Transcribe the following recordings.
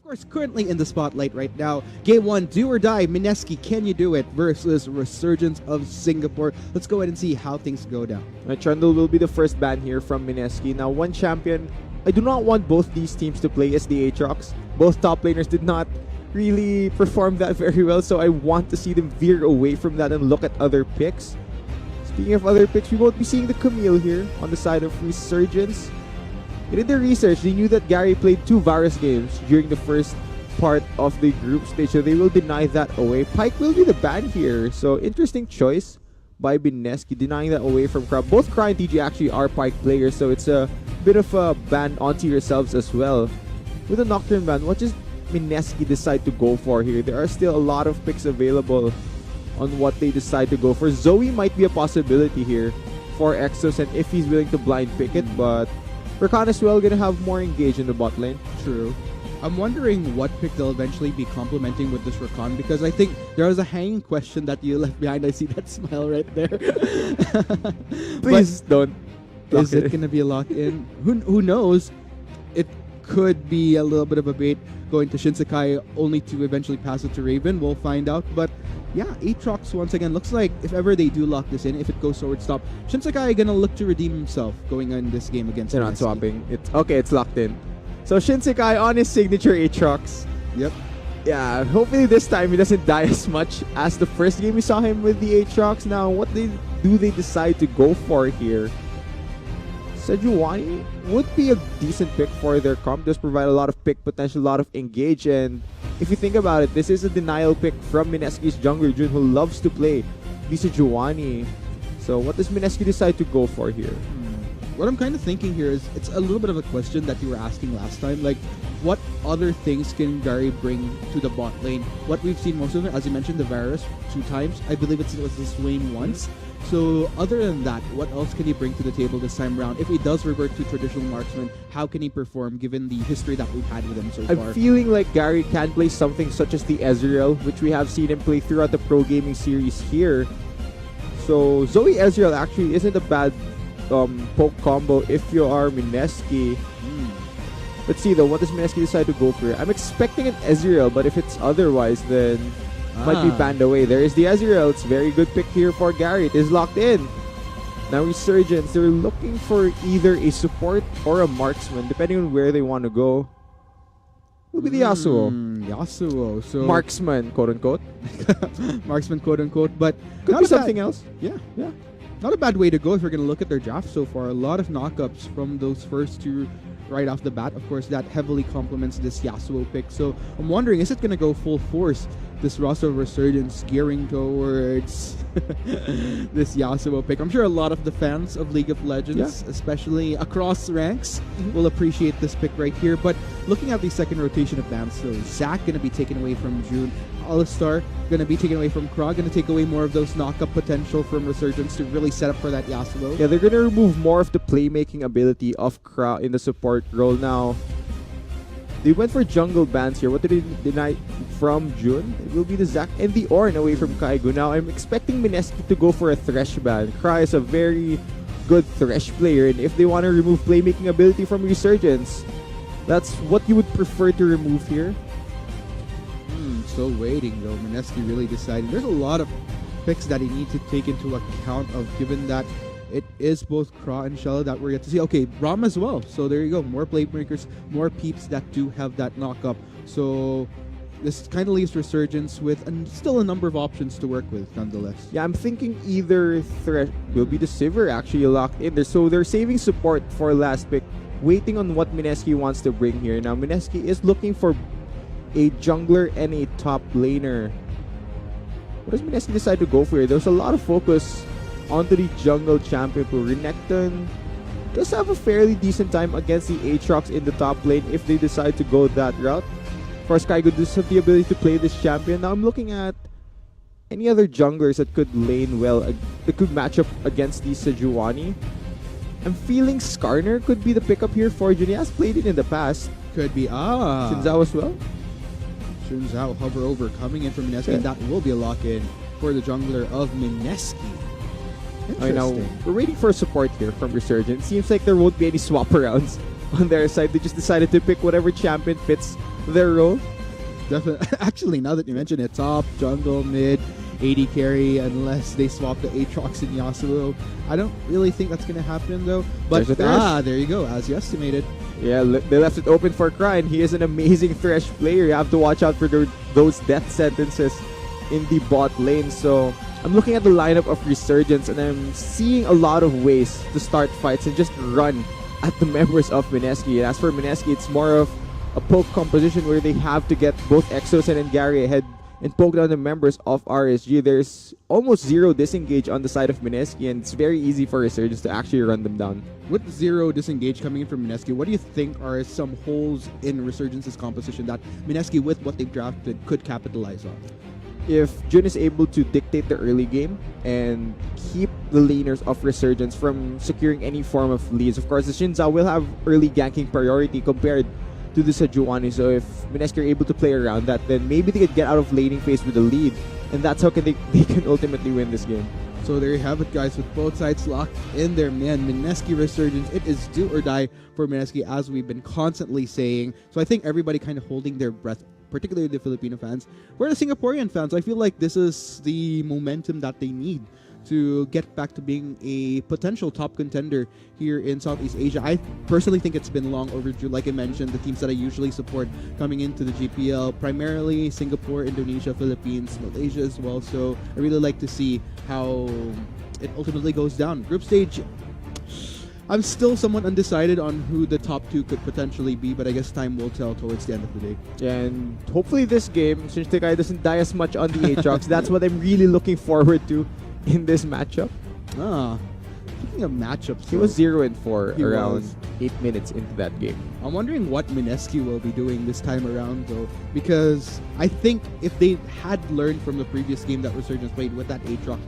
course, currently in the spotlight right now. Game 1, do or die. Mineski, can you do it? Versus Resurgence of Singapore. Let's go ahead and see how things go down. Trundle will be the first ban here from Mineski. Now, one champion. I do not want both these teams to play as the Aatrox. Both top laners did not really perform that very well, so I want to see them veer away from that and look at other picks. Speaking of other picks, we won't be seeing the Camille here on the side of Resurgence. They did their research. They knew that Gary played 2 Varus games during the first part of the group stage, so they will deny that away. Pyke will be the ban here, so interesting choice by Mineski, denying that away from Kra. Both Kra and TG actually are Pyke players, so it's a bit of a ban onto yourselves as well. With a Nocturne ban, what does Mineski decide to go for here? There are still a lot of picks available on what they decide to go for. Zoe might be a possibility here for Exos, and if he's willing to blind pick it, but Rakan as well gonna have more engage in the bot lane. True. I'm wondering what pick they'll eventually be complementing with this Rakan, because I think there was a hanging question that you left behind. I see that smile right there. Please don't. Is it going to be a lock-in? Who knows? It could be a little bit of a bait going to Shinsekai only to eventually pass it to Raven. We'll find out. But yeah, Aatrox once again looks like if ever they do lock this in, if it goes sword stop, Shinsekai gonna look to redeem himself going in this game against They're not swapping. It's locked in. So Shinsekai on his signature Aatrox. Yep. Yeah, hopefully this time he doesn't die as much as the first game we saw him with the Aatrox. Now, what do they decide to go for here? Sejuani would be a decent pick for their comp. Does provide a lot of pick potential, a lot of engage, and if you think about it, this is a denial pick from Mineski's jungler Jun, who loves to play the Sejuani. So what does Mineski decide to go for here? What I'm kind of thinking here is, it's a little bit of a question that you were asking last time. Like, what other things can Gary bring to the bot lane? What we've seen most of it, as you mentioned, the Varus 2 times. I believe it was the Swain once. So other than that, what else can he bring to the table this time around? If he does revert to traditional marksman, how can he perform given the history that we've had with him so far? I'm feeling like Gary can play something such as the Ezreal, which we have seen him play throughout the pro gaming series here. So Zoe Ezreal actually isn't a bad poke combo if you are Mineski. Let's see though, what does Mineski decide to go for? I'm expecting an Ezreal, but if it's otherwise, then might be banned away. There is the Ezreal. It's a very good pick here for Gary. It is locked in. Now Resurgence, they're looking for either a support or a marksman, depending on where they want to go. Will be the Yasuo. Yasuo. So marksman, quote unquote. Marksman, quote unquote. But could be something else. Yeah. Not a bad way to go if you're going to look at their draft so far. A lot of knockups from those first 2 right off the bat. Of course, that heavily complements this Yasuo pick. So I'm wondering, is it going to go full force, this roster of Resurgence gearing towards this Yasuo pick? I'm sure a lot of the fans of League of Legends, especially across ranks, will appreciate this pick right here. But looking at the second rotation of bans, so Zac going to be taken away from June. Alistar going to be taken away from Kra, going to take away more of those knockup potential from Resurgence to really set up for that Yasuo. Yeah, they're going to remove more of the playmaking ability of Kra in the support role. Now, they went for jungle bans here. What did they deny from June? It will be the Zac and the Ornn away from Kaigo. Now, I'm expecting Mineski to go for a Thresh ban. Kra is a very good Thresh player, and if they want to remove playmaking ability from Resurgence, that's what you would prefer to remove here. Still waiting though. Mineski really deciding. There's a lot of picks that he needs to take into account of, given that it is both Kra and Shelly that we're yet to see. Okay, Braum as well. So there you go. More playmakers, more peeps that do have that knockup. So this kind of leaves Resurgence with still a number of options to work with nonetheless. Yeah, I'm thinking either Thresh will be the Sivir actually locked in there. So they're saving support for last pick, waiting on what Mineski wants to bring here. Now Mineski is looking for a jungler and a top laner. What does Mineski decide to go for here? There's a lot of focus onto the jungle champion pool. Renekton does have a fairly decent time against the Aatrox in the top lane if they decide to go that route. For Skygo does have the ability to play this champion. Now I'm looking at any other junglers that could lane well, that could match up against the Sejuani. I'm feeling Skarner could be the pickup here for Jun. He has played it in the past. Could be Shinzao as well. Shinzao hover over coming in from Mineski, and that will be a lock-in for the jungler of Mineski. I know. We're waiting for support here from Resurgence. Seems like there won't be any swap arounds on their side. They just decided to pick whatever champion fits their role. Definitely. Actually, now that you mention it, top, jungle, mid, AD carry, unless they swap the Aatrox and Yasuo. I don't really think that's going to happen, though. But, There's a Thresh. there you go, as you estimated. Yeah, they left it open for Cry, and he is an amazing Thresh player. You have to watch out for those death sentences in the bot lane. So I'm looking at the lineup of Resurgence, and I'm seeing a lot of ways to start fights and just run at the members of Mineski. And as for Mineski, it's more of a poke composition where they have to get both Exos and Ngari ahead and poke down the members of RSG. There's almost zero disengage on the side of Mineski, and it's very easy for Resurgence to actually run them down. With zero disengage coming in from Mineski, what do you think are some holes in Resurgence's composition that Mineski, with what they've drafted, could capitalize on? If Jun is able to dictate the early game and keep the laners of Resurgence from securing any form of leads, of course, the Shinza will have early ganking priority compared to the Sejuani. So if Mineski are able to play around that, then maybe they could get out of laning phase with a lead, and that's how they can ultimately win this game. So there you have it, guys, with both sides locked in there, man. Mineski Resurgence, it is do or die for Mineski, as we've been constantly saying. So I think everybody kind of holding their breath, particularly the Filipino fans. For the Singaporean fans, I feel like this is the momentum that they need to get back to being a potential top contender here in Southeast Asia. I personally think it's been long overdue. Like I mentioned, the teams that I usually support coming into the GPL, primarily Singapore, Indonesia, Philippines, Malaysia as well. So I really like to see how it ultimately goes down. Group stage, I'm still somewhat undecided on who the top two could potentially be, but I guess time will tell towards the end of the day. And hopefully this game, since the guy doesn't die as much on the Aatrox, that's what I'm really looking forward to in this matchup. Speaking of matchups, He was 0-4 He around was. 8 minutes into that game. I'm wondering what Mineski will be doing this time around, though, because I think if they had learned from the previous game that Resurgence played with that Aatrox,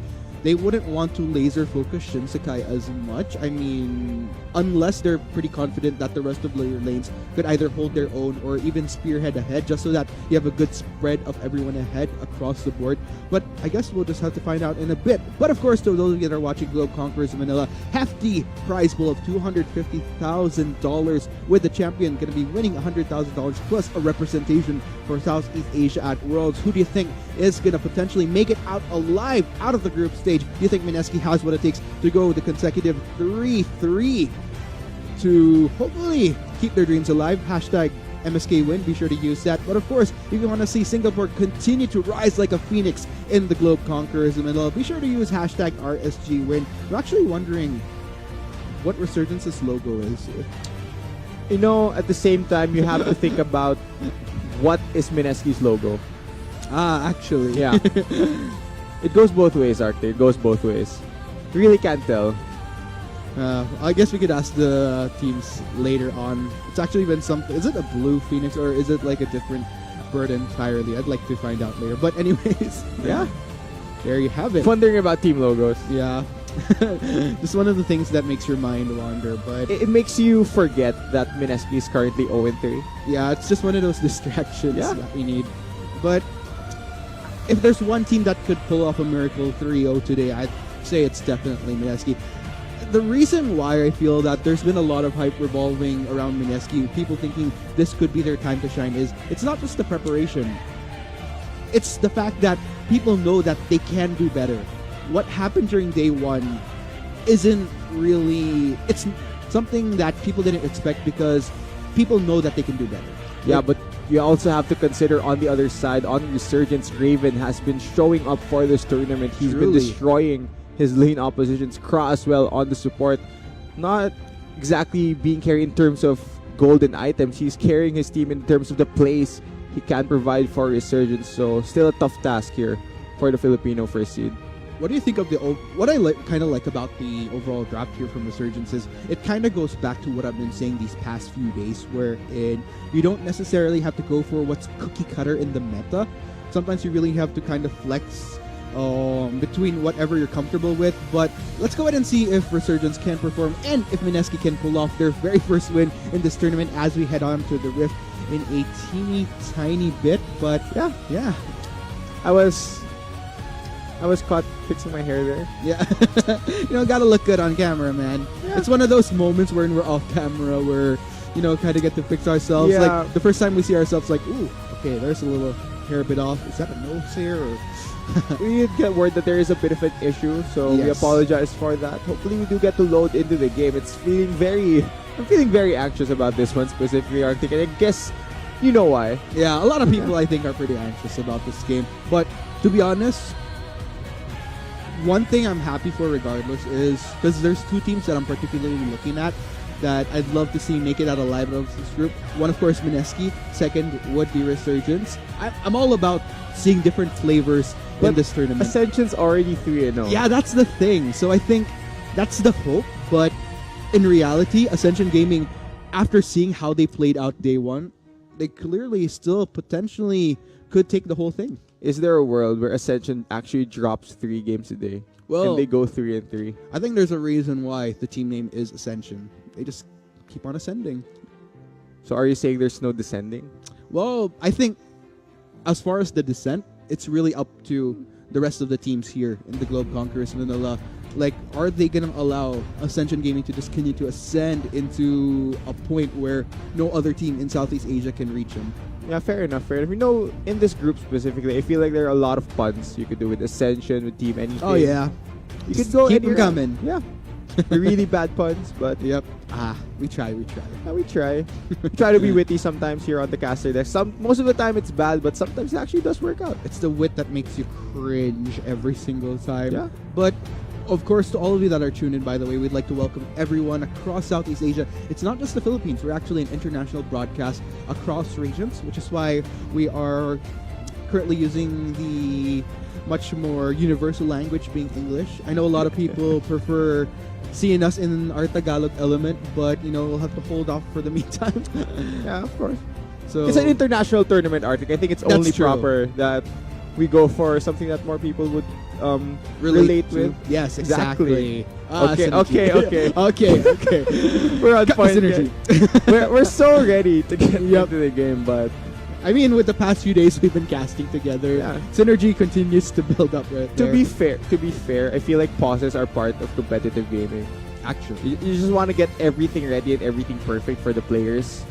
they wouldn't want to laser focus Shinsekai as much. I mean, unless they're pretty confident that the rest of their lanes could either hold their own or even spearhead ahead, just so that you have a good spread of everyone ahead across the board. But I guess we'll just have to find out in a bit. But of course, to those of you that are watching Globe Conquerors in Manila, hefty prize pool of $250,000 with the champion going to be winning $100,000 plus a representation for Southeast Asia at Worlds. Who do you think is going to potentially make it out alive out of the group stage? Do you think Mineski has what it takes to go the consecutive 3-3 to hopefully keep their dreams alive? Hashtag MSK win, be sure to use that. But of course, if you want to see Singapore continue to rise like a phoenix in the Globe Conquerors in Manila, be sure to use hashtag RSG win. I'm actually wondering what Resurgence's logo is. You know, at the same time, you have to think about what is Mineski's logo. Actually. Yeah. It goes both ways, Arctic. It goes both ways. You really can't tell. I guess we could ask the teams later on. It's actually been something. Is it a blue phoenix or is it like a different bird entirely? I'd like to find out later. But anyways, Yeah. there you have it. Wondering about team logos. Yeah. Just one of the things that makes your mind wander. But It makes you forget that Mineski is currently 0-3. yeah, it's just one of those distractions Yeah. that we need. But if there's one team that could pull off a miracle 3-0 today, I'd say it's definitely Mineski. The reason why I feel that there's been a lot of hype revolving around Mineski, people thinking this could be their time to shine, is it's not just the preparation. It's the fact that people know that they can do better. What happened during day one isn't really... It's something that people didn't expect because people know that they can do better. Yeah, but you also have to consider on the other side, on Resurgence, Raven has been showing up for this tournament. He's been Truly. destroying his lane oppositions. Kra as well on the support. Not exactly being carried in terms of golden items. He's carrying his team in terms of the plays he can provide for Resurgence. So still a tough task here for the Filipino first seed. What do you think of what I kind of like about the overall draft here from Resurgence is it kind of goes back to what I've been saying these past few days, wherein you don't necessarily have to go for what's cookie cutter in the meta. Sometimes you really have to kind of flex between whatever you're comfortable with. But let's go ahead and see if Resurgence can perform and if Mineski can pull off their very first win in this tournament as we head on to the Rift in a teeny tiny bit. But yeah. I was caught fixing my hair there. Yeah. Gotta look good on camera, man. Yeah. It's one of those moments when we're off camera where, kind of get to fix ourselves. Yeah. Like the first time we see ourselves, like, ooh, okay, there's a little hair bit off. Is that a nose hair? Or We did get word that there is a bit of an issue, so we Yes. apologize for that. Hopefully we do get to load into the game. I'm feeling very anxious about this one specifically, Arctic, and I guess you know why. Yeah, a lot of people I think are pretty anxious about this game. But to be honest, one thing I'm happy for regardless is because there's two teams that I'm particularly looking at that I'd love to see make it out alive of this group. One, of course, MSK. Second would be Resurgence. I'm all about seeing different flavors in this tournament. Ascension's already 3-0. Yeah, that's the thing. So I think that's the hope. But in reality, Ascension Gaming, after seeing how they played out day one, they clearly still potentially could take the whole thing. Is there a world where Ascension actually drops 3 games a day? Well, and they go 3-3. I think there's a reason why the team name is Ascension. They just keep on ascending. So are you saying there's no descending? Well, I think as far as the descent, it's really up to the rest of the teams here in the Globe Conquerors Manila. Like, are they going to allow Ascension Gaming to just continue to ascend into a point where no other team in Southeast Asia can reach them? Yeah, fair enough, fair enough. You know, in this group specifically, I feel like there are a lot of puns you could do with Ascension, with Team Anything. Oh, yeah. You Just could go keep them anywhere. coming. Yeah. They're really bad puns, but Yep. We try. yeah, we try. We try to be witty sometimes here on the caster deck. Most of the time it's bad, but sometimes it actually does work out. It's the wit that makes you cringe every single time. Yeah. But of course, to all of you that are tuned in, by the way, we'd like to welcome everyone across Southeast Asia. It's not just the Philippines. We're actually an international broadcast across regions, which is why we are currently using the much more universal language being English. I know a lot of people prefer seeing us in our Tagalog element, but we'll have to hold off for the meantime. Yeah, of course. So It's an international tournament, Arctic. I think it's That's only true. proper that we go for something that more people would relate with. Yes, Exactly. exactly. Ah, Okay, synergy. okay. We're on Cut point. the synergy. We're so ready to get into the game, but I mean, with the past few days we've been casting together, Yeah. synergy continues to build up right to there. be fair, I feel like pauses are part of competitive gaming. Actually, You just want to get everything ready and everything perfect for the players.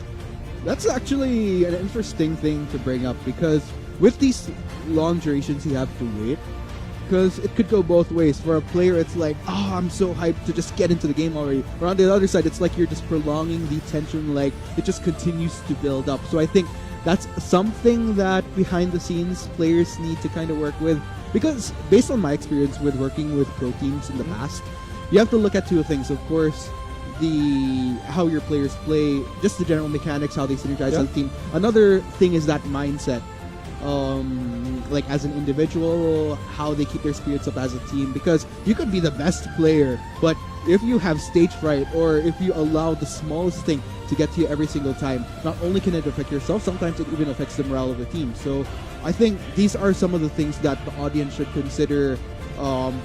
that's actually an interesting thing to bring up because with these long durations you have to wait because it could go both ways. For a player, it's like, oh, I'm so hyped to just get into the game already. Or on the other side, it's like you're just prolonging the tension, like it just continues to build up. So I think that's something that behind the scenes players need to kind of work with because based on my experience with working with pro teams in the past, you have to look at two things. Of course, how your players play, just the general mechanics, how they synergize Yeah. as a team. Another thing is that mindset. Like as an individual, how they keep their spirits up as a team, because you could be the best player, but if you have stage fright or if you allow the smallest thing to get to you every single time, not only can it affect yourself, sometimes it even affects the morale of the team. So I think these are some of the things that the audience should consider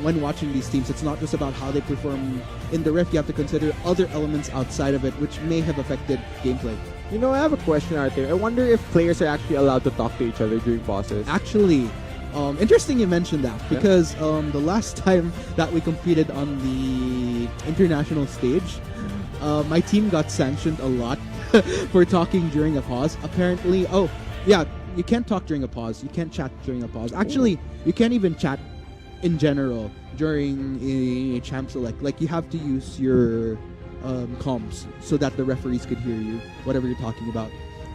when watching these teams. It's not just about how they perform in the Rift. You have to consider other elements outside of it which may have affected gameplay. You know, I have a question, Arthur. I wonder if players are actually allowed to talk to each other during pauses. Actually, interesting you mentioned that Yeah. because the last time that we competed on the international stage, my team got sanctioned a lot for talking during a pause. Apparently, you can't talk during a pause. You can't chat during a pause. Actually, you can't even chat in general during a champ select. Like you have to use your comms so that the referees could hear you, whatever you're talking about.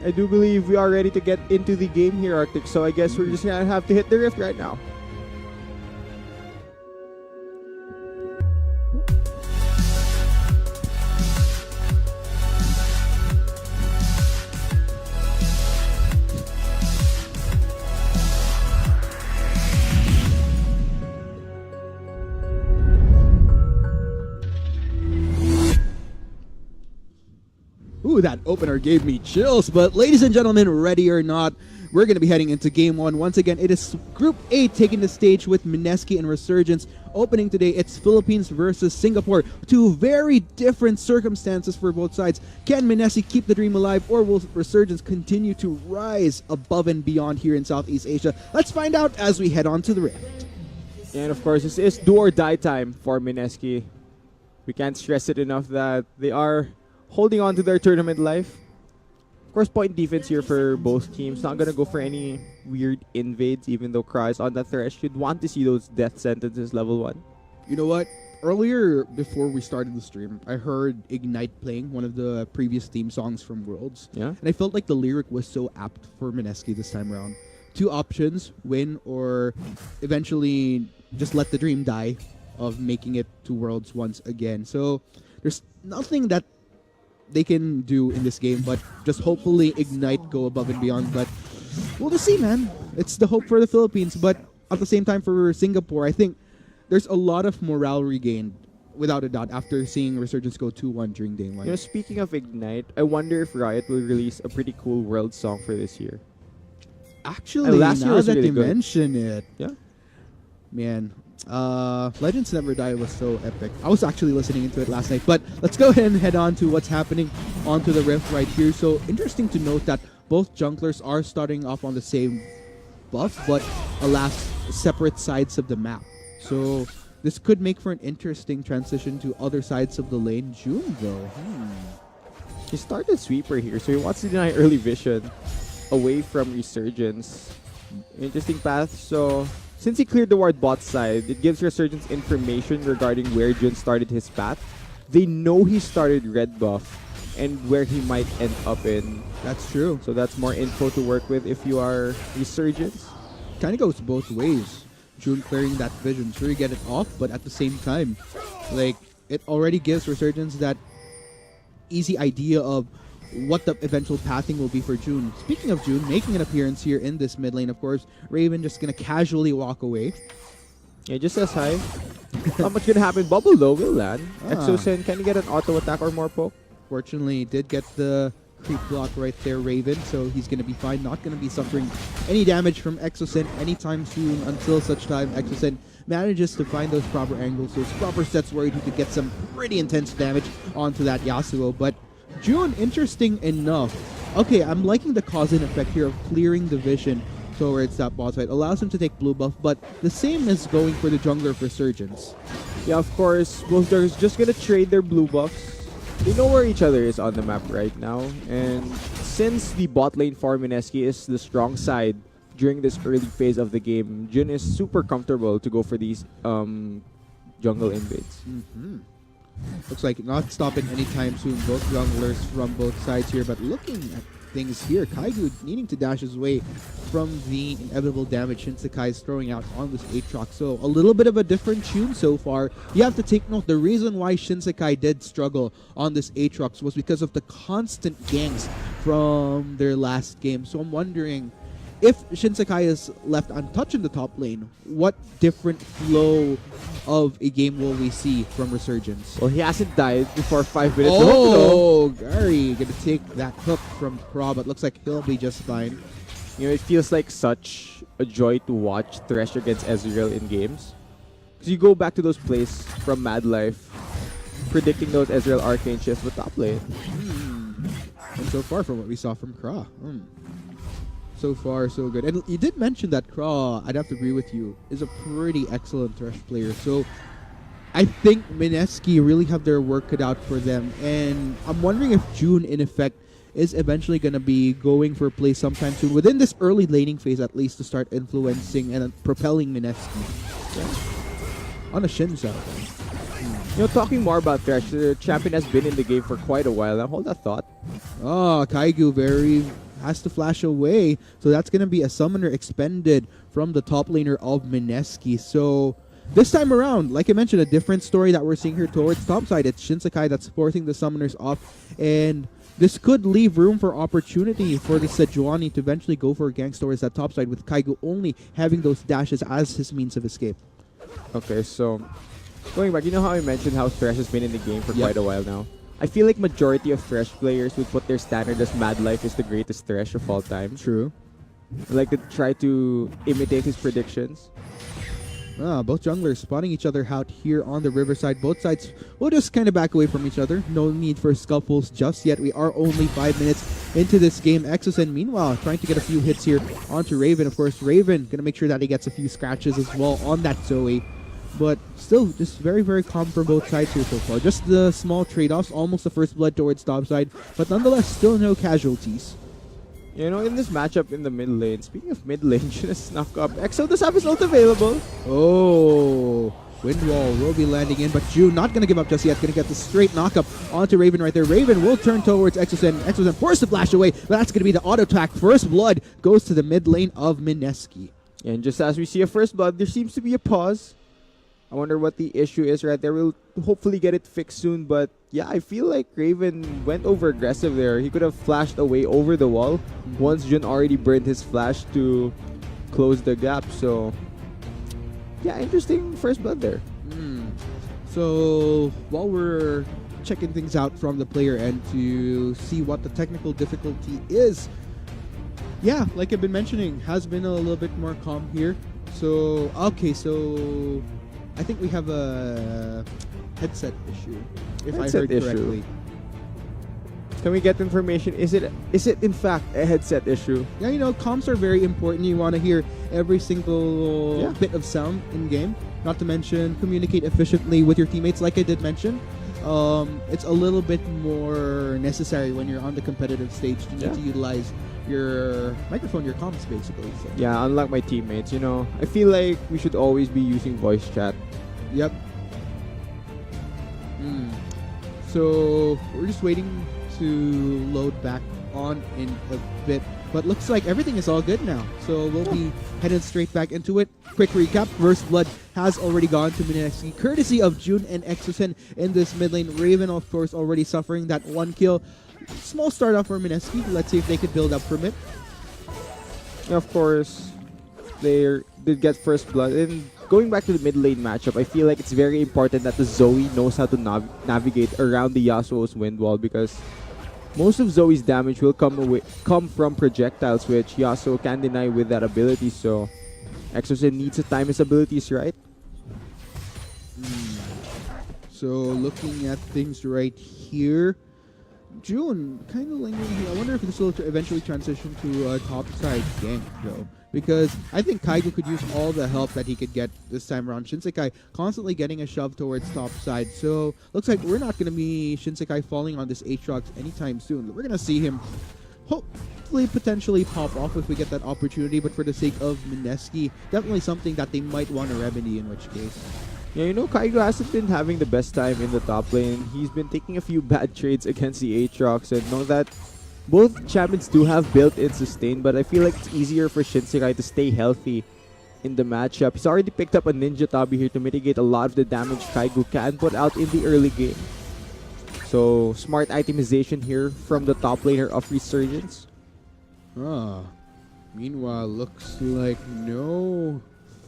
I do believe we are ready to get into the game here, Arctic, so I guess we're just gonna have to hit the rift right now. Ooh, that opener gave me chills. But ladies and gentlemen, ready or not, we're going to be heading into Game 1. Once again, it is Group A taking the stage with MSK and Resurgence. Opening today, it's Philippines versus Singapore. Two very different circumstances for both sides. Can MSK keep the dream alive, or will Resurgence continue to rise above and beyond here in Southeast Asia? Let's find out as we head on to the Rift. And of course, this is do or die time for MSK. We can't stress it enough that they are holding on to their tournament life. Of course, point defense here for both teams. Not gonna go for any weird invades, even though Kra is on the thresh. You'd want to see those death sentences level 1. You know what? Earlier, before we started the stream, I heard Ignite playing one of the previous theme songs from Worlds. Yeah? And I felt like the lyric was so apt for MSK this time around. 2 options, win or eventually just let the dream die of making it to Worlds once again. So there's nothing that they can do in this game, but just hopefully Ignite go above and beyond. But we'll just see, man. It's the hope for the Philippines, but at the same time for Singapore, I think there's a lot of morale regained, without a doubt, after seeing Resurgence go 2-1 during day 1. You know, speaking of Ignite, I wonder if Riot will release a pretty cool world song for this year. Actually, last year now was that really you good. mention it, Yeah? man, Legends Never Die was so epic. I was actually listening into it last night, but let's go ahead and head on to what's happening onto the rift right here. So interesting to note that both junglers are starting off on the same buff, but alas, separate sides of the map. So this could make for an interesting transition to other sides of the lane. June, though. He started Sweeper here, so he wants to deny early vision away from Resurgence. Interesting path. So since he cleared the ward bot side, it gives Resurgence information regarding where Jun started his path. They know he started red buff and where he might end up in. That's true. So that's more info to work with if you are Resurgence. Kind of goes both ways. June clearing that vision, sure you get it off, but at the same time, like, it already gives Resurgence that easy idea of what the eventual pathing will be for June. Speaking of June, making an appearance here in this mid lane, of course, Raven just gonna casually walk away. Yeah, just says hi. Not much gonna happen. Bubble though will land. Exosen, can you get an auto attack or more poke? Fortunately, did get the creep block right there, Raven, so he's gonna be fine. Not gonna be suffering any damage from Exosen anytime soon until such time Exosen manages to find those proper angles, those proper sets where he could get some pretty intense damage onto that Yasuo. But June, interesting enough. Okay, I'm liking the cause and effect here of clearing the vision towards that bot side. Allows him to take blue buff, but the same is going for the jungler of Resurgence. Yeah, of course, both junglers just gonna trade their blue buffs. They know where each other is on the map right now, and since the bot lane for MSK is the strong side during this early phase of the game, Jun is super comfortable to go for these jungle invades. Looks like not stopping anytime soon. Both junglers from both sides here, but looking at things here, Kaigu needing to dash his way from the inevitable damage Shinsekai is throwing out on this Aatrox. So a little bit of a different tune so far. You have to take note, the reason why Shinsekai did struggle on this Aatrox was because of the constant ganks from their last game. So I'm wondering, if Shinsekai is left untouched in the top lane, what different flow of a game will we see from Resurgence? Well, he hasn't died before 5 minutes. Oh, Gary gonna take that hook from Kra, but looks like he'll be just fine. You know, it feels like such a joy to watch Thresh against Ezreal in games. Because you go back to those plays from Mad Life, predicting those Ezreal Arcane shifts with top lane. And so far from what we saw from Kra. So far, so good. And you did mention that Kra, I'd have to agree with you, is a pretty excellent Thresh player. So I think MSK really have their work cut out for them. And I'm wondering if June, in effect, is eventually going to be going for a play sometime soon, within this early laning phase at least, to start influencing and propelling MSK. Yeah. On a Shin side. You know, talking more about Thresh, the champion has been in the game for quite a while now. Hold that thought. Oh, Kaigu has to flash away. So that's going to be a summoner expended from the top laner of MSK. So this time around, like I mentioned, a different story that we're seeing here towards top side. It's Shinsekai that's forcing the summoners off. And this could leave room for opportunity for the Sejuani to eventually go for a gank towards that top side, with Kaigu only having those dashes as his means of escape. Okay, so going back, you know how I mentioned how Thresh has been in the game for quite a while now? I feel like majority of Thresh players would put their standard as Mad Life is the greatest Thresh of all time. True. Like to try to imitate his predictions. Both junglers spotting each other out here on the riverside. Both sides will just kind of back away from each other. No need for scuffles just yet. We are only 5 minutes into this game. Exosen, meanwhile, trying to get a few hits here onto Raven. Of course, Raven going to make sure that he gets a few scratches as well on that Zoe. But still, just very, very calm for both sides here so far. Just the small trade-offs, almost the first blood towards top side, but nonetheless, still no casualties. You know, in this matchup in the mid lane, speaking of mid lane, just snuck up. Exo does have his ult available. Oh, Windwall will be landing in, but June not going to give up just yet. Going to get the straight knock-up onto Raven right there. Raven will turn towards Exosen. Exosen forced to flash away, but that's going to be the auto attack. First blood goes to the mid lane of Mineski. And just as we see a first blood, there seems to be a pause. I wonder what the issue is right there. We'll hopefully get it fixed soon, but yeah, I feel like Raven went over aggressive there. He could have flashed away over the wall once Jun already burned his flash to close the gap. So yeah, interesting first blood there. So while we're checking things out from the player end to see what the technical difficulty is, yeah, like I've been mentioning, has been a little bit more calm here. So okay, so I think we have a headset issue, if Headset I heard issue. correctly. Can we get information? Is it in fact a headset issue? Yeah, you know, comms are very important. You want to hear every single bit of sound in game. Not to mention communicate efficiently with your teammates, like I did mention. It's a little bit more necessary when you're on the competitive stage to need to utilize your microphone, your comms, basically. So. Yeah, unlike my teammates, you know, I feel like we should always be using voice chat. Yep. So we're just waiting to load back on in a bit, but looks like everything is all good now. So we'll be headed straight back into it. Quick recap: First Blood has already gone to Mineski, courtesy of June and Exosen in this mid lane. Raven, of course, already suffering that 1 kill. Small start off for Mineski. Let's see if they could build up from it. Of course, they did get first blood. And going back to the mid lane matchup, I feel like it's very important that the Zoe knows how to navigate around the Yasuo's wind wall, because most of Zoe's damage will come from projectiles, which Yasuo can deny with that ability. So Exosen needs to time his abilities right. So looking at things right here, June kind of lingering here. I wonder if this will eventually transition to a top side gank though, because I think Kaigo could use all the help that he could get this time around. Shinsekai constantly getting a shove towards top side, so looks like we're not going to be Shinsekai falling on this Aatrox anytime soon. We're going to see him hopefully potentially pop off if we get that opportunity, but for the sake of Mineski, definitely something that they might want to remedy, in which case. Yeah, you know, Kaigo hasn't been having the best time in the top lane. He's been taking a few bad trades against the Aatrox, and know that both champions do have built-in sustain, but I feel like it's easier for Shinsekai to stay healthy in the matchup. He's already picked up a Ninja Tabi here to mitigate a lot of the damage Kaigo can put out in the early game. So, smart itemization here from the top laner of Resurgence. Meanwhile, looks like no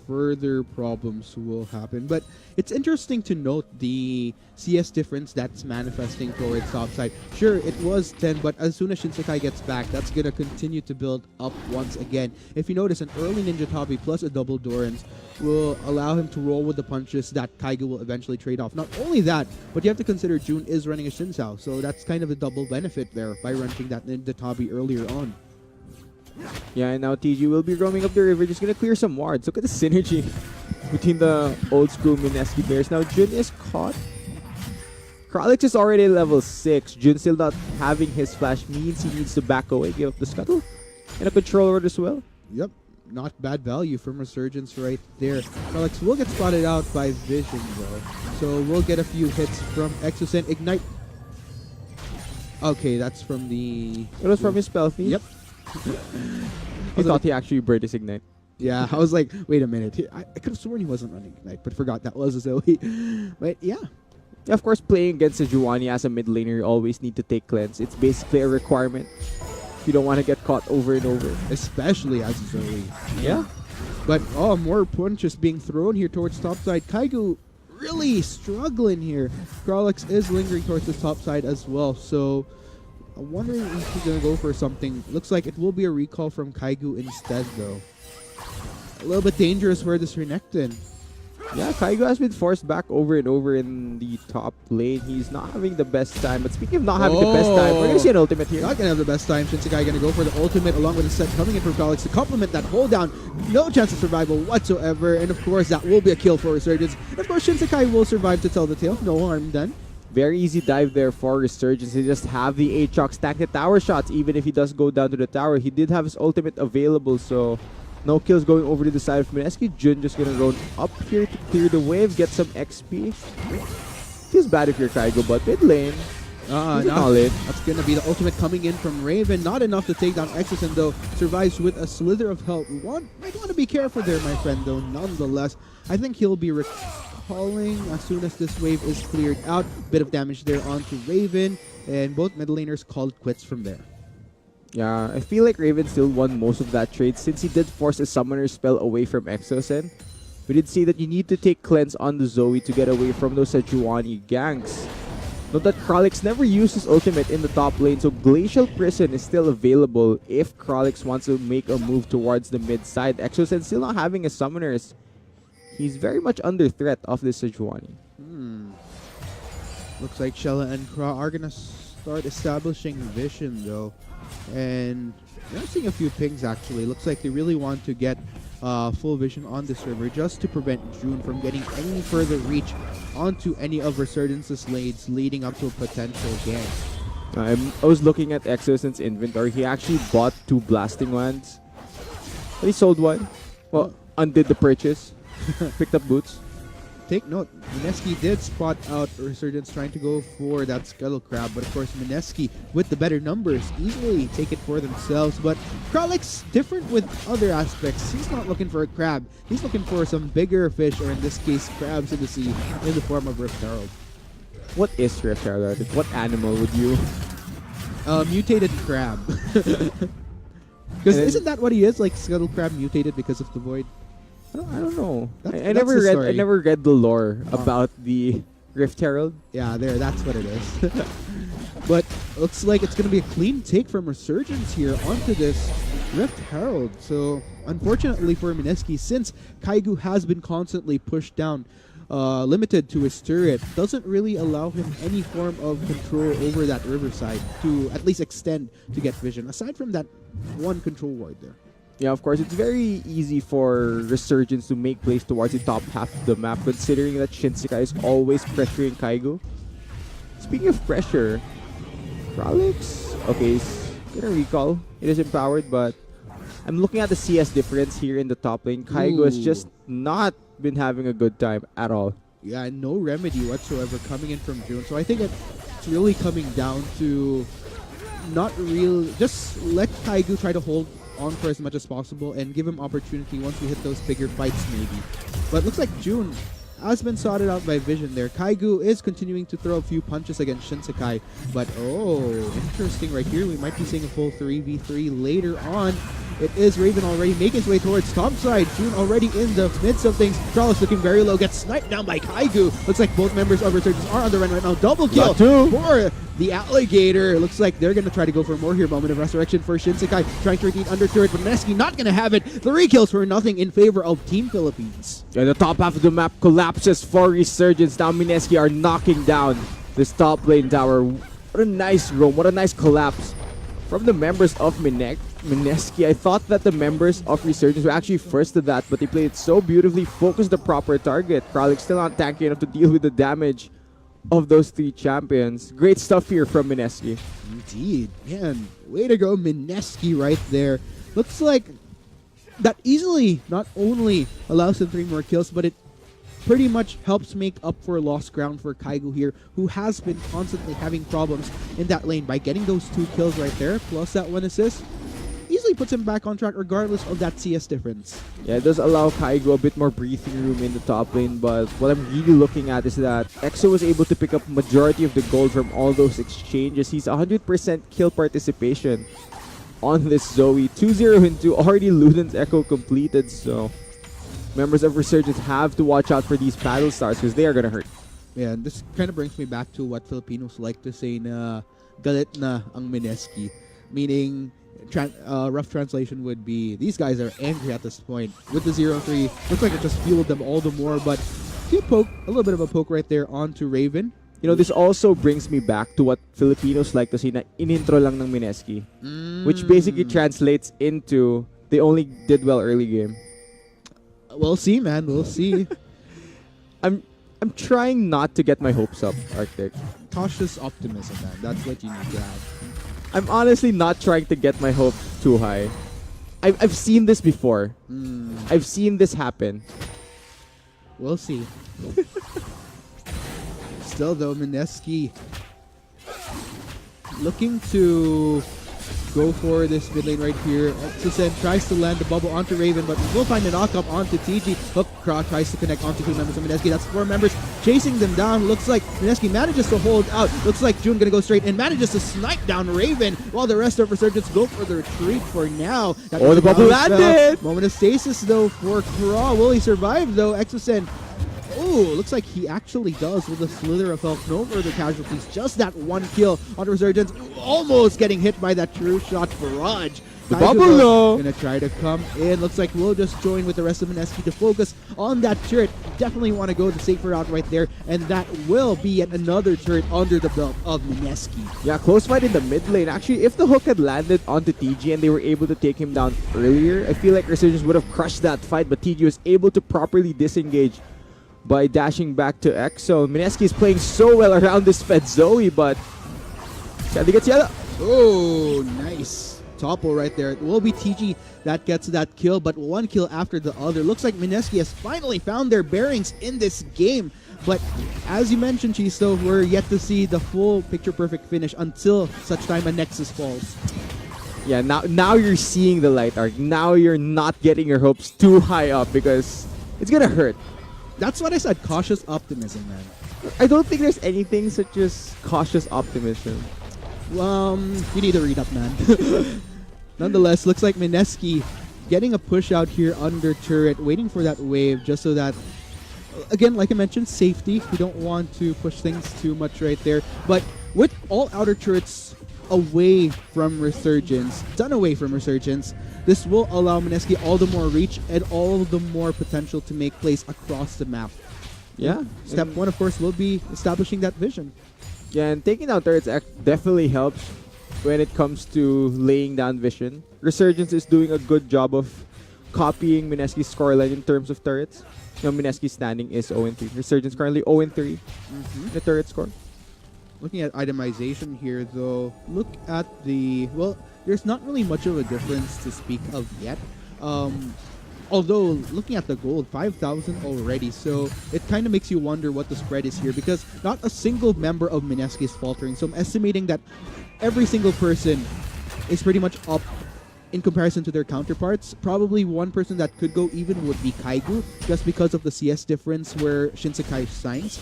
further problems will happen, but it's interesting to note the CS difference that's manifesting towards top side. Sure, it was 10, but as soon as Shinsekai gets back, that's gonna continue to build up once again. If you notice, an early Ninja Tabi plus a double Dorans will allow him to roll with the punches that Kaigo will eventually trade off. Not only that, but you have to consider June is running a Shinsao, so that's kind of a double benefit there by running that Ninja Tabi earlier on. Yeah, and now TG will be roaming up the river, just gonna clear some wards. Look at the synergy between the old school Mineski players. Now Jun is caught. Kralix is already level 6. Jun still not having his flash means he needs to back away, give up the scuttle, and a control ward as well. Yep, not bad value from Resurgence right there. Alex will get spotted out by Vision though, so we'll get a few hits from Exosen. Ignite. Okay, that's from the... It was from his spell fee. Yep. He thought he actually burned his ignite. Yeah, I was like, wait a minute. I could have sworn he wasn't running Ignite, but forgot that was a Zoe. But yeah. Of course, playing against a Juwani as a mid laner, you always need to take cleanse. It's basically a requirement if you don't want to get caught over and over. Especially as a Zoe. Yeah. But, more punches being thrown here towards top side. Kaigo really struggling here. Kralix is lingering towards the top side as well, so... I'm wondering if he's going to go for something. Looks like it will be a recall from Kaigo instead, though. A little bit dangerous for this Renekton. Yeah, Kaigo has been forced back over and over in the top lane. He's not having the best time. But speaking of not having the best time, we're going to see an ultimate here. Not gonna have the best time. Shinsekai gonna go for the ultimate along with the set coming in from Alex to complement that hold down. No chance of survival whatsoever. And of course, that will be a kill for Resurgence. And of course, Shinsekai will survive to tell the tale. No harm done. Very easy dive there for Resurgence. He just have the Aatrox stack the tower shots. Even if he does go down to the tower, he did have his ultimate available. So no kills going over to the side of Mineski. Jun just gonna run up here to clear the wave, get some XP. Feels bad if you're Kaigo, but mid lane. That's gonna be the ultimate coming in from Raven. Not enough to take down Exosen though. Survives with a slither of health. Might want to be careful there, my friend, though. Nonetheless, I think he'll be recalling as soon as this wave is cleared out. Bit of damage there onto Raven, and both mid laners called quits from there. Yeah, I feel like Raven still won most of that trade since he did force a summoner spell away from Exosen. We did see that you need to take cleanse on the Zoe to get away from those Sejuani ganks. Note that Kralix never used his ultimate in the top lane, so Glacial Prison is still available if Kralix wants to make a move towards the mid side. Exosen still not having a summoners. He's very much under threat of this Sejuani. Looks like Shella and Kra are gonna start establishing vision though. And I'm seeing a few pings actually. Looks like they really want to get full vision on this river just to prevent June from getting any further reach onto any of Resurgence's lanes leading up to a potential gank. I was looking at Exosen's inventory. He actually bought 2 blasting wands. But he sold one. Well, undid the purchase. Picked up boots. Take note, Mineski did spot out Resurgence trying to go for that Scuttle Crab, but of course Mineski, with the better numbers, easily take it for themselves. But Kralix, different with other aspects. He's not looking for a crab. He's looking for some bigger fish, or in this case, crabs in the sea, in the form of Rift Herald. What is Rift Herald? What animal would you... Mutated crab. Because isn't that what he is? Like Scuttle Crab mutated because of the Void? I don't know. I That's never read the lore about the Rift Herald. Yeah, that's what it is. But looks like it's going to be a clean take from Resurgence here onto this Rift Herald. So unfortunately for Mineski, since Kaigu has been constantly pushed down, limited to his turret, doesn't really allow him any form of control over that riverside to at least extend to get vision, aside from that one control ward there. Yeah, of course, it's very easy for Resurgence to make plays towards the top half of the map, considering that Shinsekai is always pressuring Kaigo. Speaking of pressure, Kralix, okay, he's gonna recall. It is empowered, but I'm looking at the CS difference here in the top lane. Kaigo has just not been having a good time at all. Yeah, no remedy whatsoever coming in from June. So I think it's really coming down to just let Kaigo try to hold on for as much as possible and give him opportunity once we hit those bigger fights maybe. But looks like June has been sorted out by Vision there. Kaigu is continuing to throw a few punches against Shinsekai, but interesting right here. We might be seeing a full 3v3 later on. It is Raven already making his way towards top side. June already in the midst of things. Charles looking very low, gets sniped down by Kaigu. Looks like both members of Resurgence are on the run right now. Double kill for the Alligator. Looks like they're going to try to go for more here. Moment of resurrection for Shinsekai, trying to retain under turret, but Mineski not going to have it. 3 kills for nothing in favor of Team Philippines. Yeah, the top half of the map collapses for Resurgence. Now Mineski are knocking down this top lane tower. What a nice roam, what a nice collapse from the members of Mineski. I thought that the members of Resurgence were actually first to that, but they played it so beautifully, focused the proper target. Kralix still not tanky enough to deal with the damage of those 3 champions. Great stuff here from Mineski. Indeed. Man, way to go Mineski right there. Looks like that easily not only allows them 3 more kills, but it pretty much helps make up for lost ground for Kaigu here, who has been constantly having problems in that lane. By getting those 2 kills right there, plus that 1 assist, easily puts him back on track regardless of that CS difference. Yeah, it does allow Kaigo a bit more breathing room in the top lane, but what I'm really looking at is that EXO was able to pick up majority of the gold from all those exchanges. He's 100% kill participation on this Zoe. 2-0 into already Luden's Echo completed, so members of Resurgence have to watch out for these battle stars because they are gonna hurt. Yeah, and this kind of brings me back to what Filipinos like to say na galit na ang Mineski. Meaning, rough translation would be, these guys are angry at this point. With the 0-3, looks like it just fueled them all the more, but See a poke, a little bit of a poke right there onto Raven. You know, this also brings me back to what Filipinos like to say na inintro lang ng Mineski. Which basically translates into they only did well early game. We'll see, man. We'll see. I'm trying not to get my hopes up, Arctic. Cautious optimism, man. That's what you need to have. I'm honestly not trying to get my hopes too high. I've seen this before. I've seen this happen. We'll see. Still though, Mineski looking to go for this mid lane right here. Exosen tries to land the bubble onto Raven, but we'll find a knock up onto TG. Hook Croc tries to connect onto 2 members of Mineski. That's 4 members chasing them down. Looks like Mineski manages to hold out. Looks like June gonna go straight and manages to snipe down Raven while the rest of Resurgence go for the retreat for now. Oh, the bubble landed! Moment of stasis though for Craw. Will he survive though? Exosen. Oh, looks like he actually does with a slither of health. No further casualties. Just that 1 kill on Resurgence. Almost getting hit by that true shot barrage. The bubble gonna try to come in. Looks like we'll just join with the rest of Mineski to focus on that turret. Definitely want to go the safer route right there. And that will be yet another turret under the belt of Mineski. Yeah, close fight in the mid lane. Actually, if the hook had landed onto TG and they were able to take him down earlier, I feel like Resurgence would have crushed that fight. But TG was able to properly disengage by dashing back to Exo. Mineski is playing so well around this Fed Zoe, but Sandy gets yellow. Oh, nice. Topple right there. It will be TG that gets that kill, but 1 kill after the other. Looks like Mineski has finally found their bearings in this game. But as you mentioned, Chisto, we're yet to see the full picture-perfect finish until such time a Nexus falls. Yeah, now you're seeing the light arc. Now you're not getting your hopes too high up because it's gonna hurt. That's what I said, cautious optimism, man. I don't think there's anything such as cautious optimism. You need to read up, man. Nonetheless, looks like Mineski getting a push out here under turret, waiting for that wave just so that, again, like I mentioned, safety. We don't want to push things too much right there. But with all outer turrets away from Resurgence, done away from Resurgence, this will allow Mineski all the more reach and all the more potential to make plays across the map. Yeah. Step 1, of course, will be establishing that vision. Yeah, and taking down turrets definitely helps when it comes to laying down vision. Resurgence is doing a good job of copying Mineski's scoreline in terms of turrets. You know, Mineski's standing is 0-3. Resurgence currently 0-3 the turret score. Looking at itemization here, though, look at the... Well, there's not really much of a difference to speak of yet. Although, looking at the gold, 5,000 already, so it kind of makes you wonder what the spread is here because not a single member of Mineski is faltering. So I'm estimating that every single person is pretty much up in comparison to their counterparts. Probably one person that could go even would be Kaigu, just because of the CS difference where Shinsekai shines.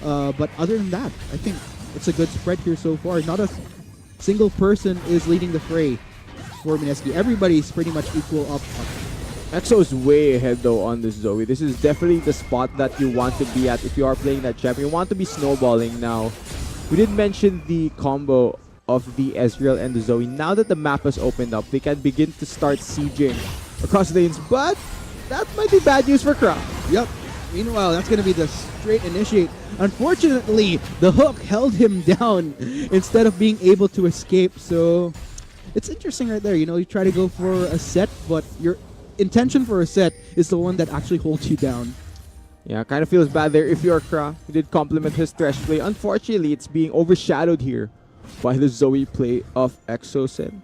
But other than that, I think it's a good spread here so far. Not a single person is leading the fray for Mineski. Everybody's pretty much equal up. Exo is way ahead though on this Zoe. This is definitely the spot that you want to be at if you are playing that champion. You want to be snowballing now. We did mention the combo of the Ezreal and the Zoe. Now that the map has opened up, they can begin to start sieging across lanes, but that might be bad news for Kra. Yep. Meanwhile, that's going to be the straight initiate. Unfortunately, the hook held him down instead of being able to escape. So it's interesting right there. You know, you try to go for a set, but your intention for a set is the one that actually holds you down. Yeah, kind of feels bad there if you're Kra. He did compliment his trash play. Unfortunately, it's being overshadowed here by the Zoe play of Exosen.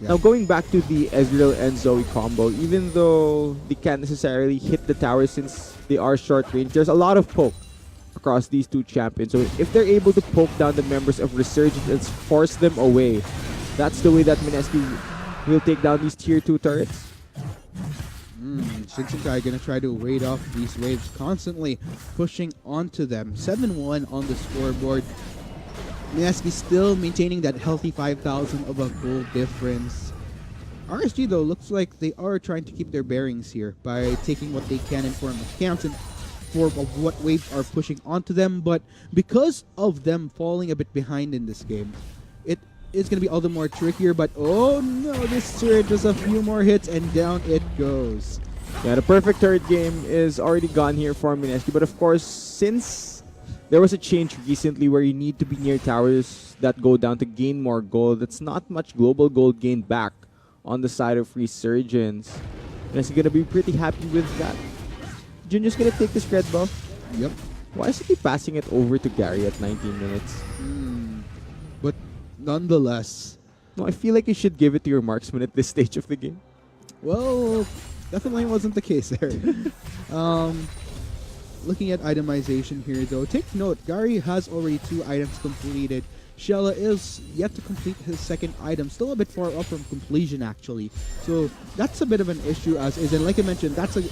Yep. Now going back to the Ezreal and Zoe combo, even though they can't necessarily hit the tower since they are short range, there's a lot of poke across these two champions. So if they're able to poke down the members of Resurgence and force them away, that's the way that Mineski will take down these tier 2 turrets. Shinsekai gonna try to wait off these waves, constantly pushing onto them. 7-1 on the scoreboard. Mineski still maintaining that healthy 5,000 of a goal difference. RSG though looks like they are trying to keep their bearings here by taking what they can in form of camps and form of what waves are pushing onto them. But because of them falling a bit behind in this game, it is going to be all the more trickier. But oh no, this turret, just a few more hits and down it goes. Yeah, the perfect third game is already gone here for Mineski. But of course, since there was a change recently where you need to be near towers that go down to gain more gold, that's not much global gold gained back on the side of Resurgence. Mineski gonna be pretty happy with that. Jun just gonna take this red buff. Yep. Why is he passing it over to Gary at 19 minutes? But nonetheless, No, I feel like you should give it to your marksman at this stage of the game. well, definitely wasn't the case there. Looking at itemization here, though, take note, Gary has already 2 items completed. Shella is yet to complete his second item, still a bit far up from completion, actually. So that's a bit of an issue, as is, and like I mentioned, that's a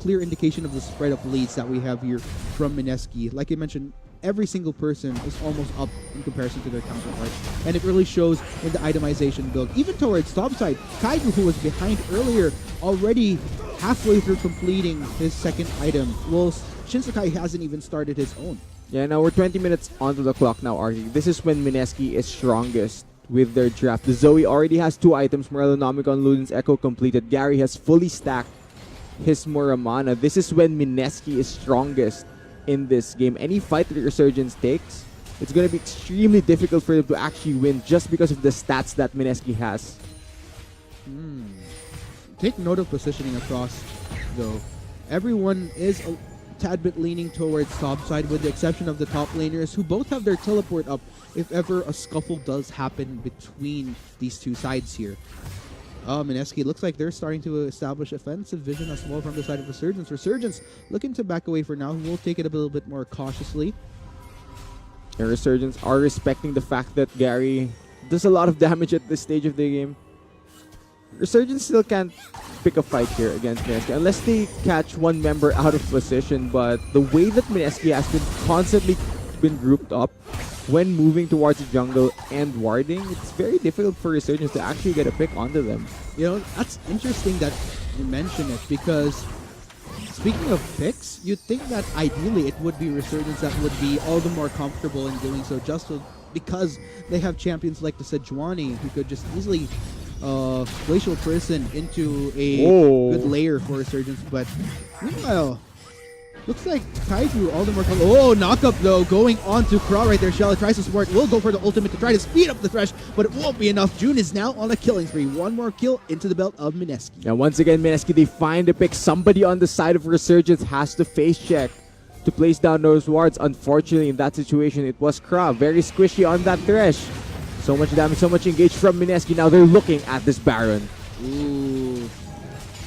clear indication of the spread of leads that we have here from Mineski. Like I mentioned, every single person is almost up in comparison to their counterparts, and it really shows in the itemization build. Even towards topside, Kaigu, who was behind earlier, already halfway through completing his second item, whilst Shinsekai hasn't even started his own. Yeah, now we're 20 minutes onto the clock now, Artie. This is when Mineski is strongest with their draft. The Zoe already has 2 items, Morellonomicon, Luden's Echo completed. Gary has fully stacked his Muramana. This is when Mineski is strongest in this game. Any fight that Resurgence takes, it's going to be extremely difficult for them to actually win just because of the stats that Mineski has. Take note of positioning across, though. Everyone is a tad bit leaning towards topside, with the exception of the top laners, who both have their teleport up if ever a scuffle does happen between these two sides here. Mineski looks like they're starting to establish offensive vision as well from the side of Resurgence. Resurgence looking to back away for now. We'll take it a little bit more cautiously. And Resurgence are respecting the fact that Gary does a lot of damage at this stage of the game. Resurgence still can't pick a fight here against Mineski unless they catch one member out of position, but the way that Mineski has been constantly grouped up when moving towards the jungle and warding, it's very difficult for Resurgence to actually get a pick onto them. You know, that's interesting that you mention it, because speaking of picks, you'd think that ideally it would be Resurgence that would be all the more comfortable in doing so, just so, because they have champions like the Sejuani who could just easily Glacial Prison into a good layer for Resurgence. But meanwhile, looks like Kaiju all the more comfortable. Oh, knockup though, going on to Crawl right there. Shella tries to support, will go for the ultimate to try to speed up the Thresh, but it won't be enough. June is now on a killing spree. One more kill into the belt of Mineski. Now once again, Mineski, they find a pick. Somebody on the side of Resurgence has to face check to place down those wards. Unfortunately, in that situation, it was Kra. Very squishy on that Thresh. So much damage, so much engaged from Mineski. Now they're looking at this Baron. Ooh.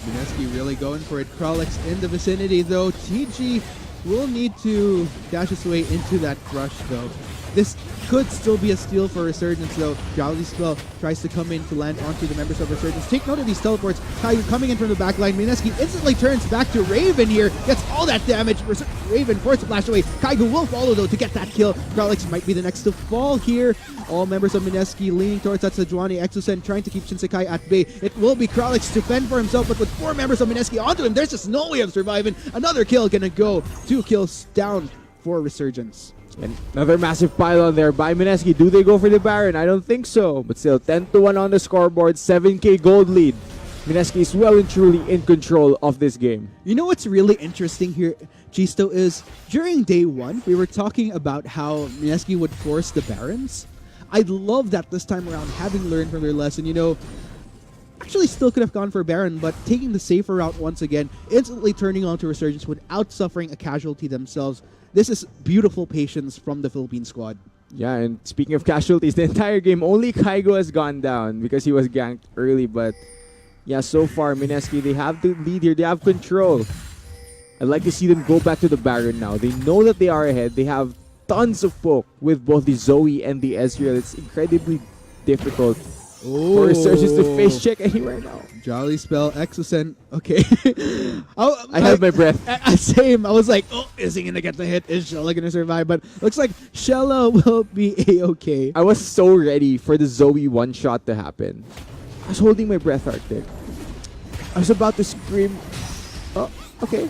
Mineski really going for it. Kralix in the vicinity though. TG will need to dash his way into that crush though. This could still be a steal for Resurgence though. Drowsy Spell tries to come in to land onto the members of Resurgence. Take note of these teleports. Kaigu coming in from the back line. Mineski instantly turns back to Raven here. Gets all that damage. Raven forced to flash away. Kaigu will follow though to get that kill. Kralix might be the next to fall here. All members of Mineski leaning towards that Sejuani Exosen, trying to keep Shinsekai at bay. It will be Kralix to fend for himself, but with 4 members of Mineski onto him, there's just no way of surviving. Another kill gonna go. 2 kills down for Resurgence. And another massive pylon there by Mineski. Do they go for the Baron? I don't think so. But still, 10-1 on the scoreboard. 7k gold lead. Mineski is well and truly in control of this game. You know what's really interesting here, Chisto, is during day 1, we were talking about how Mineski would force the Barons. I love that this time around, having learned from their lesson, you know, actually still could have gone for Baron, but taking the safer route once again, instantly turning on to Resurgence without suffering a casualty themselves. This is beautiful patience from the Philippine squad. Yeah, and speaking of casualties, the entire game, only Kaigo has gone down because he was ganked early. But yeah, so far, Mineski, they have the lead here. They have control. I'd like to see them go back to the Baron now. They know that they are ahead. They have tons of poke with both the Zoe and the Ezreal. It's incredibly difficult for Resurgence to face check anywhere now. Jolly Spell, Exosen. Okay. I held my breath. Same. I was like, oh, is he going to get the hit? Is Shella going to survive? But looks like Shella will be A-okay. I was so ready for the Zoe one-shot to happen. I was holding my breath, Arctic. I was about to scream. Oh, okay.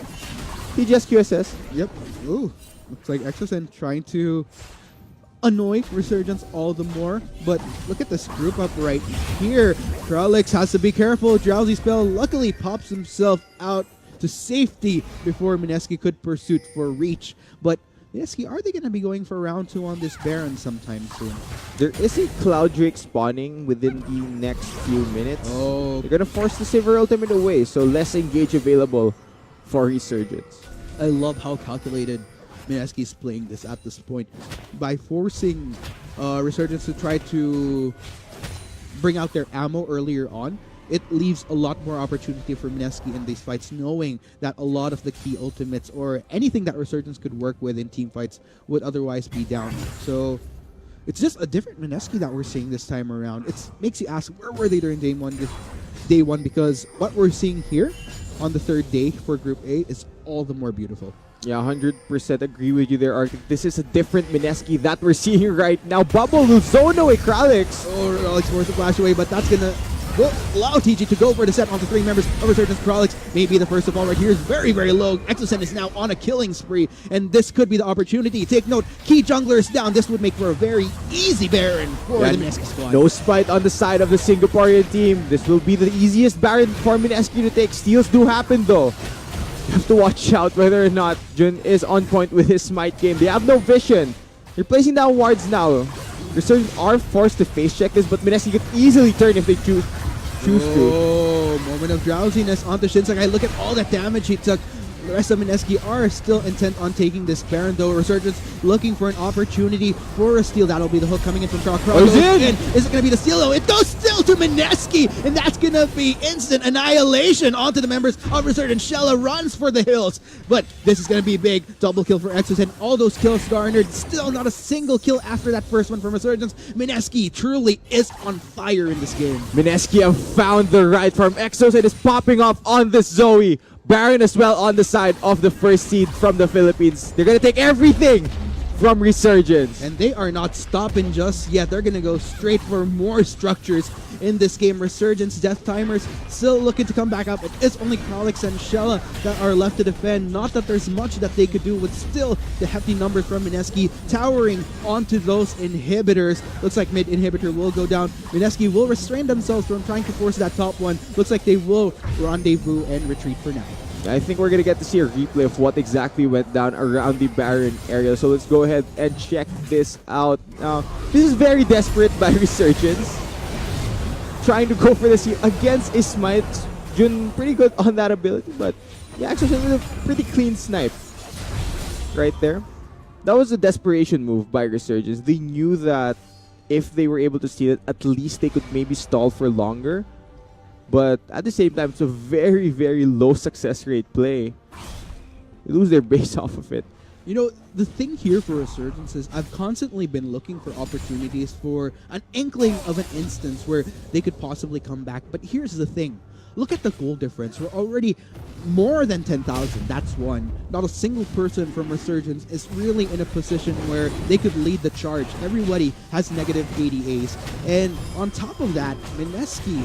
He just QSS. Yep. Ooh. Looks like Exosen trying to annoy Resurgence all the more, but look at this group up right here. Kralix has to be careful. Drowsy Spell luckily pops himself out to safety before Mineski could pursue for reach. But Mineski, are they going to be going for round 2 on this Baron sometime soon? There is a Cloud Drake spawning within the next few minutes. Oh, They're gonna force the Silver Ultimate away, so less engage available for Resurgence. I love how calculated Mineski is playing this at this point. By forcing Resurgence to try to bring out their ammo earlier on, it leaves a lot more opportunity for Mineski in these fights, knowing that a lot of the key ultimates or anything that Resurgence could work with in team fights would otherwise be down. So it's just a different Mineski that we're seeing this time around. It makes you ask, where were they during day one? Because what we're seeing here on the third day for Group A is all the more beautiful. Yeah, 100% agree with you there, Arctic. This is a different Mineski that we're seeing right now. Bubble will zone away Kralix. Oh, Kralix forced to flash away, but that's gonna allow TG to go for the set onto 3 members of Resurgence. Kralix may be the first of all right here. Is very, very low. Exocen is now on a killing spree, and this could be the opportunity. Take note, key jungler is down. This would make for a very easy Baron for the Mineski squad. No spite on the side of the Singaporean team. This will be the easiest Baron for Mineski to take. Steals do happen though. You have to watch out whether or not Jun is on point with his smite game. They have no vision. They're placing down wards now. Resurgence are forced to face check this, but Mineski could easily turn if they choose to. Oh, moment of drowsiness onto Shinsekai. Look at all that damage he took. The rest of Mineski are still intent on taking this Baron, though. Resurgence looking for an opportunity for a steal. That'll be the hook coming in from Croc. Is it? Is it going to be the steal, though? It goes still to Mineski, and that's going to be instant annihilation onto the members of Resurgence. Shella runs for the hills, but this is going to be big. Double kill for Exos, and all those kills garnered. Still not a single kill after that first one from Resurgence. Mineski truly is on fire in this game. Mineski have found the right from Exos and is popping off on this Zoe. Baron as well on the side of the first seed from the Philippines. They're going to take everything from Resurgence. And they are not stopping just yet. They're going to go straight for more structures in this game. Resurgence Death Timers still looking to come back up. It is only Kralix and Shella that are left to defend. Not that there's much that they could do with still the hefty numbers from Mineski towering onto those inhibitors. Looks like mid inhibitor will go down. Mineski will restrain themselves from trying to force that top one. Looks like they will rendezvous and retreat for now. I think we're going to get to see a replay of what exactly went down around the Baron area. So let's go ahead and check this out. Now, this is very desperate by Resurgence. Trying to go for this here against a smite. Jun pretty good on that ability, but yeah, actually with a pretty clean snipe right there. That was a desperation move by Resurgence. They knew that if they were able to steal it, at least they could maybe stall for longer. But at the same time, it's a very, very low success rate play. They lose their base off of it. You know, the thing here for Resurgence is I've constantly been looking for opportunities for an inkling of an instance where they could possibly come back. But here's the thing. Look at the goal difference. We're already more than 10,000. That's one. Not a single person from Resurgence is really in a position where they could lead the charge. Everybody has negative ADAs. And on top of that, Mineski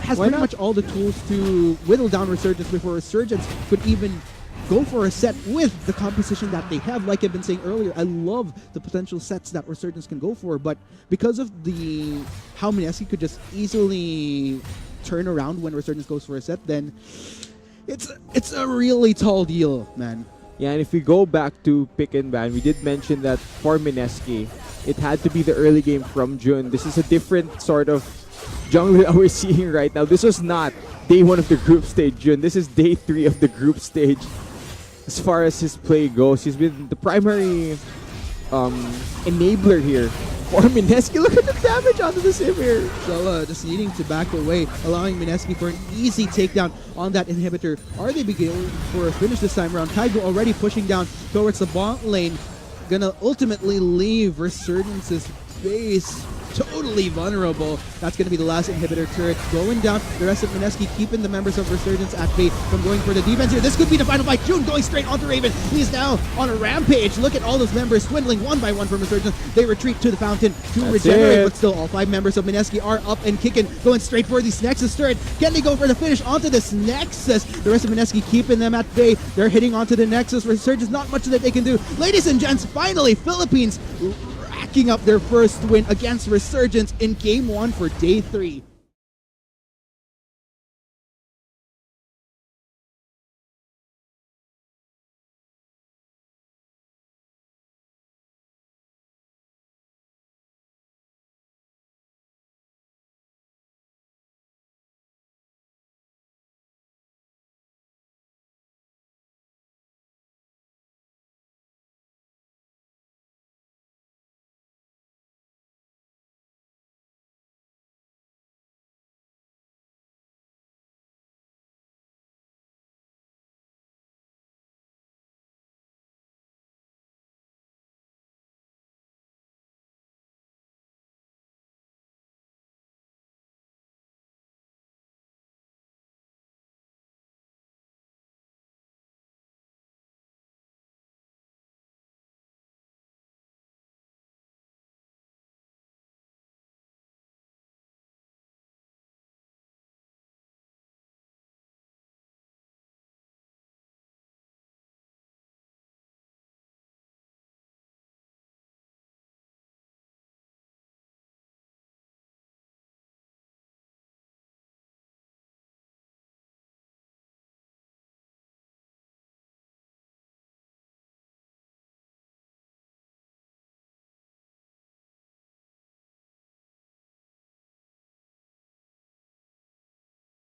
has pretty much all the tools to whittle down Resurgence before Resurgence could even go for a set with the composition that they have. Like I've been saying earlier, I love the potential sets that Resurgence can go for, but because of how Mineski could just easily turn around when Resurgence goes for a set, then it's a really tall deal, man. Yeah, and if we go back to pick and ban, we did mention that for Mineski, it had to be the early game from Jun. This is a different sort of jungle that we're seeing right now. This was not day 1 of the group stage, Jun. This is day 3 of the group stage. As far as his play goes, he's been the primary enabler here for Mineski. Look at the damage onto the sim here. So just needing to back away, allowing Mineski for an easy takedown on that inhibitor. Are they beginning for a finish this time around? Kaigo already pushing down towards the bot lane. Gonna ultimately leave Resurgence's base totally vulnerable. That's going to be the last inhibitor turret going down. The rest of Mineski keeping the members of Resurgence at bay from going for the defense here. This could be the final fight. Jun going straight onto Raven. He's now on a rampage. Look at all those members swindling one by one from Resurgence. They retreat to the fountain to regenerate, but still all 5 members of Mineski are up and kicking, going straight for this Nexus turret. Can they go for the finish onto this Nexus? The rest of Mineski keeping them at bay. They're hitting onto the Nexus. Resurgence, not much that they can do. Ladies and gents, finally, Philippines racking up their first win against Resurgence in Game 1 for Day 3.